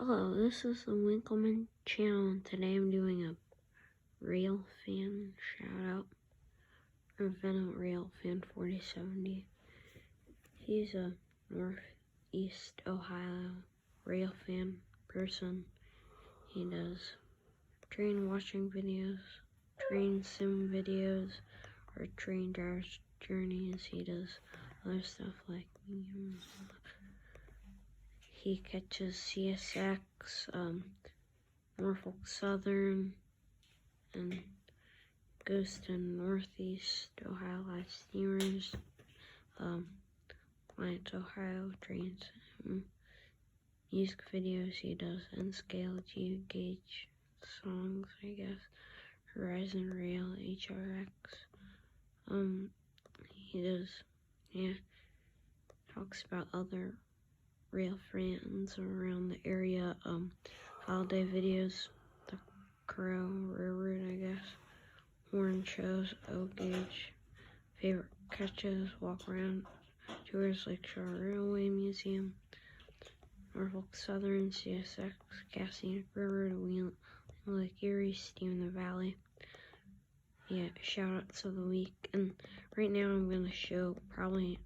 Hello, this is the Winkleman channel, and today I'm doing a railfan shoutout. Ravenna railfan 4070. He's a Northeast Ohio railfan person. He does train watching videos, train sim videos, or train driver's journeys. He does other stuff like he catches CSX, Norfolk Southern, and goes to Northeast Ohio live steamers, Lions Ohio trains, music videos he does, N-scale, G-gauge songs, I guess, Horizon Rail, HRX, he does, talks about other rail friends around the area, holiday videos, the Crow Railroad, I guess, horn shows, O-gauge, favorite catches, walk around, tours, Lakeshore Railway Museum, Norfolk Southern, CSX, Cassian River, Wheel, Lake Erie, Steam in the Valley. Shoutouts of the week, and right now I'm going to show probably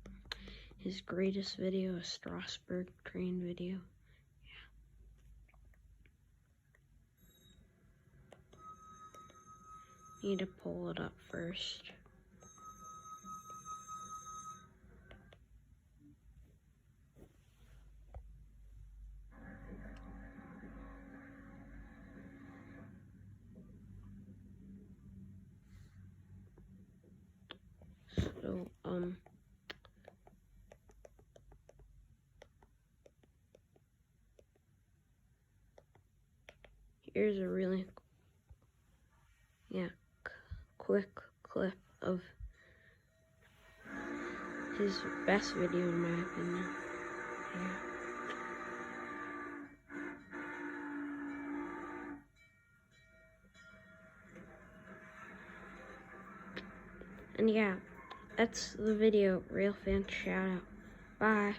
his greatest video, a Strasbourg train video. Need to pull it up first. So, here's a really, quick clip of his best video in my opinion. And that's the video, railfan shoutout. Bye.